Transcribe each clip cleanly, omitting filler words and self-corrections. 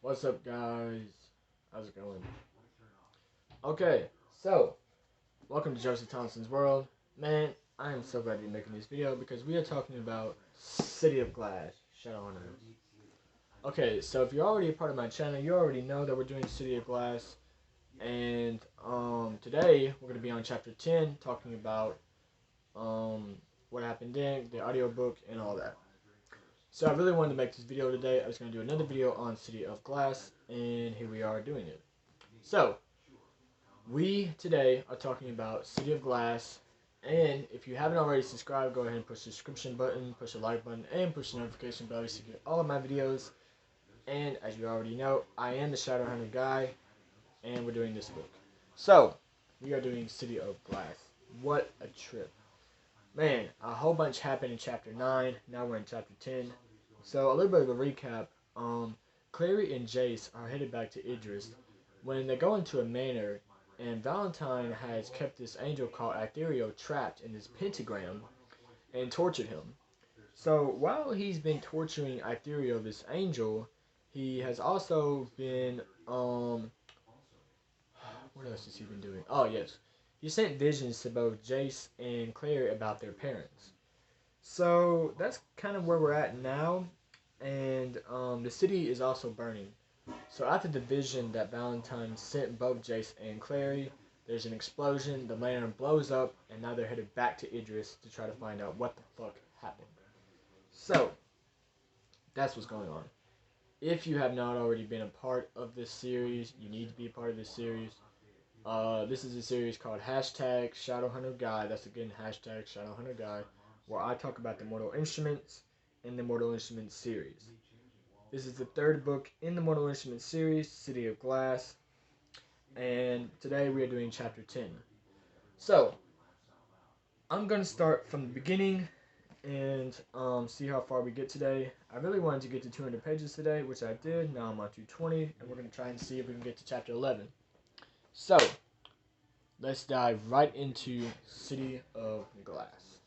What's up, guys? How's it going? Okay, so welcome to Joseph Thompson's World. Man, I am so glad to be making this video because we are talking about City of Glass, Shadowhunters. Okay, so if you're already a part of my channel, you already know that we're doing City of Glass, and today we're going to be on chapter 10, talking about what happened then, the audiobook, and all that. So I really wanted to make this video today. I was going to do another video on City of Glass, and here we are doing it. So, we today are talking about City of Glass, and if you haven't already subscribed, go ahead and push the subscription button, push the like button, and push the notification bell so you get all of my videos. And as you already know, I am the Shadowhunter guy, and we're doing this book. So, we are doing City of Glass. What a trip. Man, a whole bunch happened in chapter 9, now we're in chapter 10. So, a little bit of a recap. Clary and Jace are headed back to Idris when they go into a manor, and Valentine has kept this angel called Ethereal trapped in this pentagram and tortured him. So while he's been torturing Ethereal, this angel, he has also been, what else has he been doing? Oh, yes. He sent visions to both Jace and Clary about their parents. So that's kind of where we're at now, and the city is also burning. So after the vision that Valentine sent both Jace and Clary, there's an explosion, the lantern blows up, and now they're headed back to Idris to try to find out what the fuck happened. So, that's what's going on. If you have not already been a part of this series, you need to be a part of this series. This is a series called Hashtag Shadowhunter Guide. That's again Hashtag Shadowhunter Guide, where I talk about the Mortal Instruments in the Mortal Instruments series. This is the third book in the Mortal Instruments series, City of Glass, and today we are doing chapter 10. So, I'm going to start from the beginning and see how far we get today. I really wanted to get to 200 pages today, which I did. Now I'm on 220, and we're going to try and see if we can get to chapter 11. So, let's dive right into City of Glass.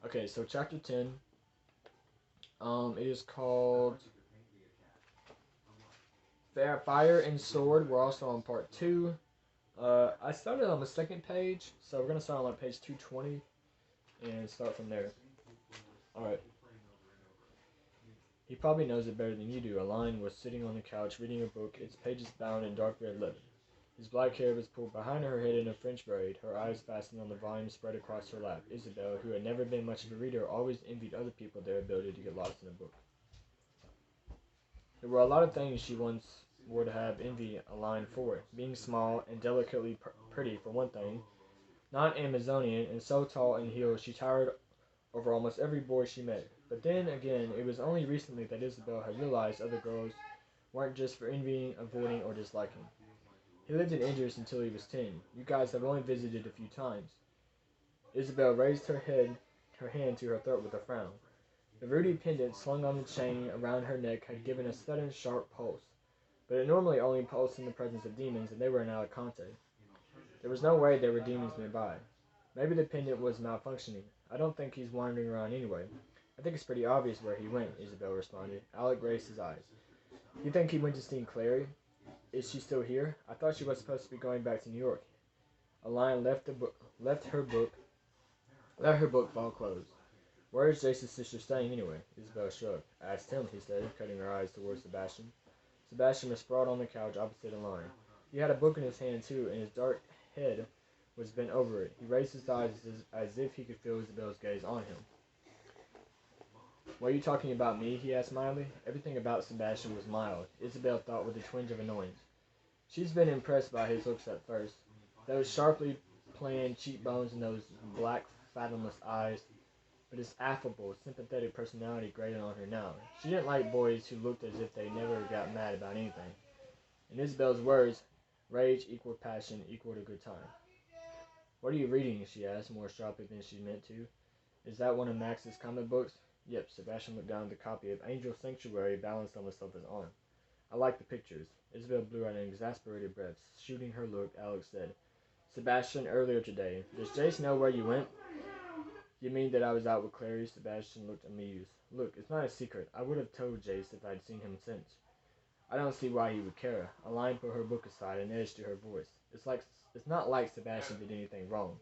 Okay, so chapter 10, it is called Fire and Sword. We're also on part 2. I started on the second page, so we're going to start on like page 220 and start from there. Alright. He probably knows it better than you do. Aline was sitting on the couch reading a book, its pages bound in dark red leather. His black hair was pulled behind her head in a French braid, her eyes fastened on the volume spread across her lap. Isabel, who had never been much of a reader, always envied other people their ability to get lost in a book. There were a lot of things she once would have envied Aline for. Being small and delicately pretty, for one thing, not Amazonian, and so tall in heels she towered over almost every boy she met. But then again, it was only recently that Isabel had realized other girls weren't just for envying, avoiding, or disliking. He lived in Idris until he was 10. You guys have only visited a few times. Isabel raised her hand to her throat with a frown. The ruby pendant slung on the chain around her neck had given a sudden sharp pulse, but it normally only pulsed in the presence of demons, and they were in Alicante. There was no way there were demons nearby. Maybe the pendant was malfunctioning. I don't think he's wandering around anyway. I think it's pretty obvious where he went, Isabel responded. Alec raised his eyes. You think he went to see Clary? Is she still here? I thought she was supposed to be going back to New York. Aline let her book fall closed. Where is Jason's sister staying anyway? Isabel shrugged. Asked him, he said, cutting her eyes towards Sebastian. Sebastian was sprawled on the couch opposite Aline. He had a book in his hand too, and his dark head was bent over it. He raised his eyes as if he could feel Isabel's gaze on him. Were you talking about me? He asked mildly. Everything about Sebastian was mild, Isabel thought with a twinge of annoyance. She's been impressed by his looks at first. Those sharply planned cheekbones and those black, fathomless eyes. But his affable, sympathetic personality grated on her now. She didn't like boys who looked as if they never got mad about anything. In Isabel's words, rage equaled passion equaled a good time. What are you reading? She asked, more sharply than she meant to. Is that one of Max's comic books? Yep, Sebastian looked down at the copy of Angel Sanctuary balanced on the sofa's arm. I like the pictures. Isabel blew out an exasperated breath. Shooting her look, Alex said, Sebastian, earlier today. Does Jace know where you went? You mean that I was out with Clary? Sebastian looked amused. Look, it's not a secret. I would have told Jace if I'd seen him since. I don't see why he would care. Elaine put her book aside and edged to her voice. It's not like Sebastian did anything wrong.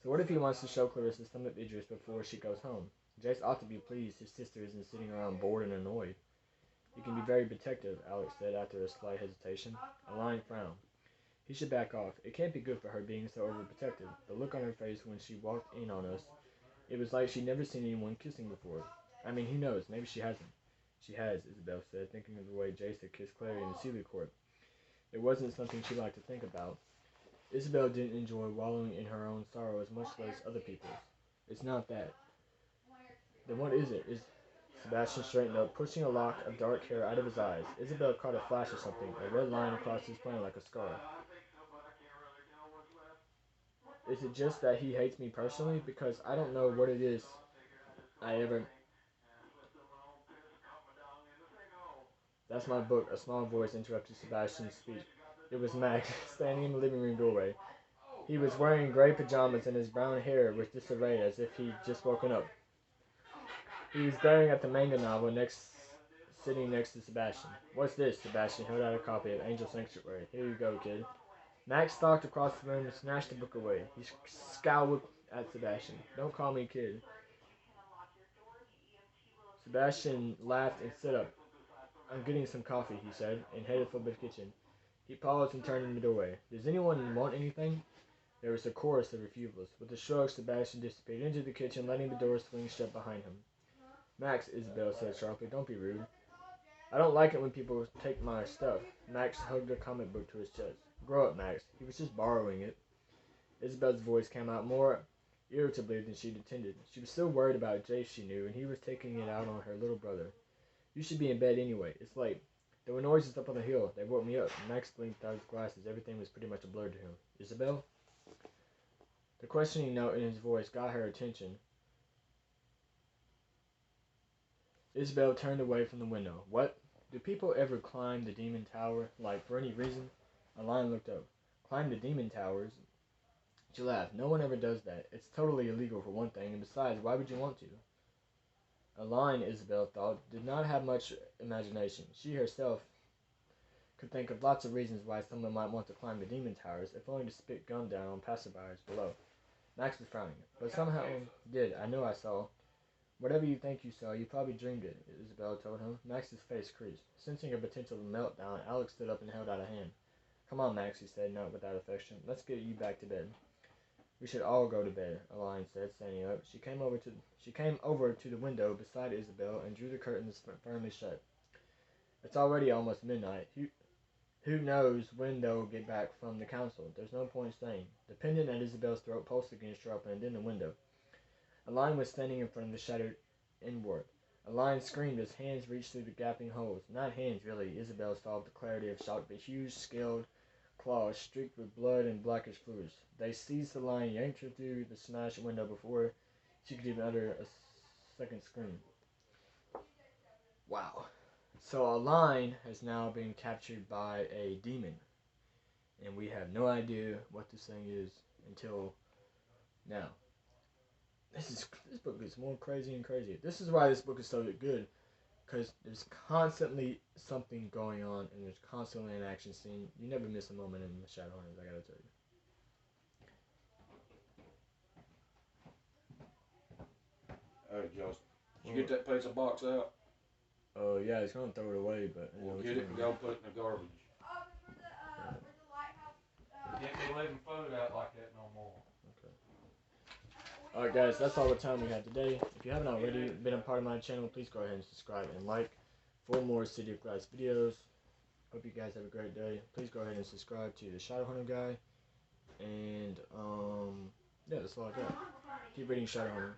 So what if he wants to show Clarissa some of Idris before she goes home? Jace ought to be pleased his sister isn't sitting around bored and annoyed. You can be very protective, Alex said after a slight hesitation. Elaine frowned. He should back off. It can't be good for her being so overprotective. The look on her face when she walked in on us, it was like she'd never seen anyone kissing before. I mean, who knows? Maybe she hasn't. She has, Isabel said, thinking of the way Jace had kissed Clary in the Sealy court. It wasn't something she liked to think about. Isabel didn't enjoy wallowing in her own sorrow as much as other people's. It's not that. Then what is it? Sebastian straightened up, pushing a lock of dark hair out of his eyes. Isabel caught a flash of something, a red line across his plain like a scar. Is it just that he hates me personally? Because I don't know what it is I ever... That's my book, a small voice interrupted Sebastian's speech. It was Max, standing in the living room doorway. He was wearing gray pajamas and his brown hair was disarrayed as if he'd just woken up. He was staring at the manga novel sitting next to Sebastian. What's this? Sebastian held out a copy of Angel Sanctuary. Here you go, kid. Max stalked across the room and snatched the book away. He scowled at Sebastian. Don't call me kid. Sebastian laughed and stood up. I'm getting some coffee, he said, and headed for the kitchen. He paused and turned in the doorway. Does anyone want anything? There was a chorus of refusals. With a shrug, Sebastian disappeared into the kitchen, letting the door swing shut behind him. Max, Isabel said sharply, don't be rude. I don't like it when people take my stuff. Max hugged a comic book to his chest. Grow up, Max. He was just borrowing it. Isabel's voice came out more irritably than she'd intended. She was still worried about Jace, she knew, and he was taking it out on her little brother. You should be in bed anyway. It's late. There were noises up on the hill. They woke me up. Max blinked out his glasses. Everything was pretty much a blur to him. Isabel? The questioning note in his voice got her attention. Isabel turned away from the window. What? Do people ever climb the demon tower, like, for any reason? Elaine looked up. Climb the demon towers? She laughed. No one ever does that. It's totally illegal for one thing, and besides, why would you want to? Elaine, Isabel thought, did not have much imagination. She herself could think of lots of reasons why someone might want to climb the demon towers, if only to spit gum down on passerbyers below. Max was frowning. But somehow did. I know I saw. Whatever you think you saw, you probably dreamed it, Isabel told him. Max's face creased. Sensing a potential meltdown, Alex stood up and held out a hand. Come on, Max, he said, not without affection. Let's get you back to bed. We should all go to bed, Elaine said, standing up. She came over to the window beside Isabel and drew the curtains firmly shut. It's already almost midnight. Who knows when they'll get back from the council? There's no point saying. The pendant at Isabel's throat pulsed against her opening in the window. Elaine was standing in front of the shattered inward. Elaine screamed as hands reached through the gaping holes. Not hands, really, Isabel saw with the clarity of shock, but huge, scaled claws streaked with blood and blackish fluids. They seized Elaine, yanked her through the smashed window before she could even utter a second scream. Wow. So Elaine has now been captured by a demon. And we have no idea what this thing is until now. This book is more crazy and crazier. This is why this book is so good. Because there's constantly something going on, and there's constantly an action scene. You never miss a moment in the Shadowhunters, I gotta tell you. Hey, Justin, did you get that pizza box out? Oh, yeah, he's gonna throw it away, but... Well, get it and go put it in the garbage. You can't be leaving food out like that no more. Alright guys, that's all the time we have today. If you haven't already been a part of my channel, please go ahead and subscribe and like for more City of Glass videos. Hope you guys have a great day. Please go ahead and subscribe to the Shadowhunter guy. And, yeah, that's all I got. Keep reading Shadowhunter.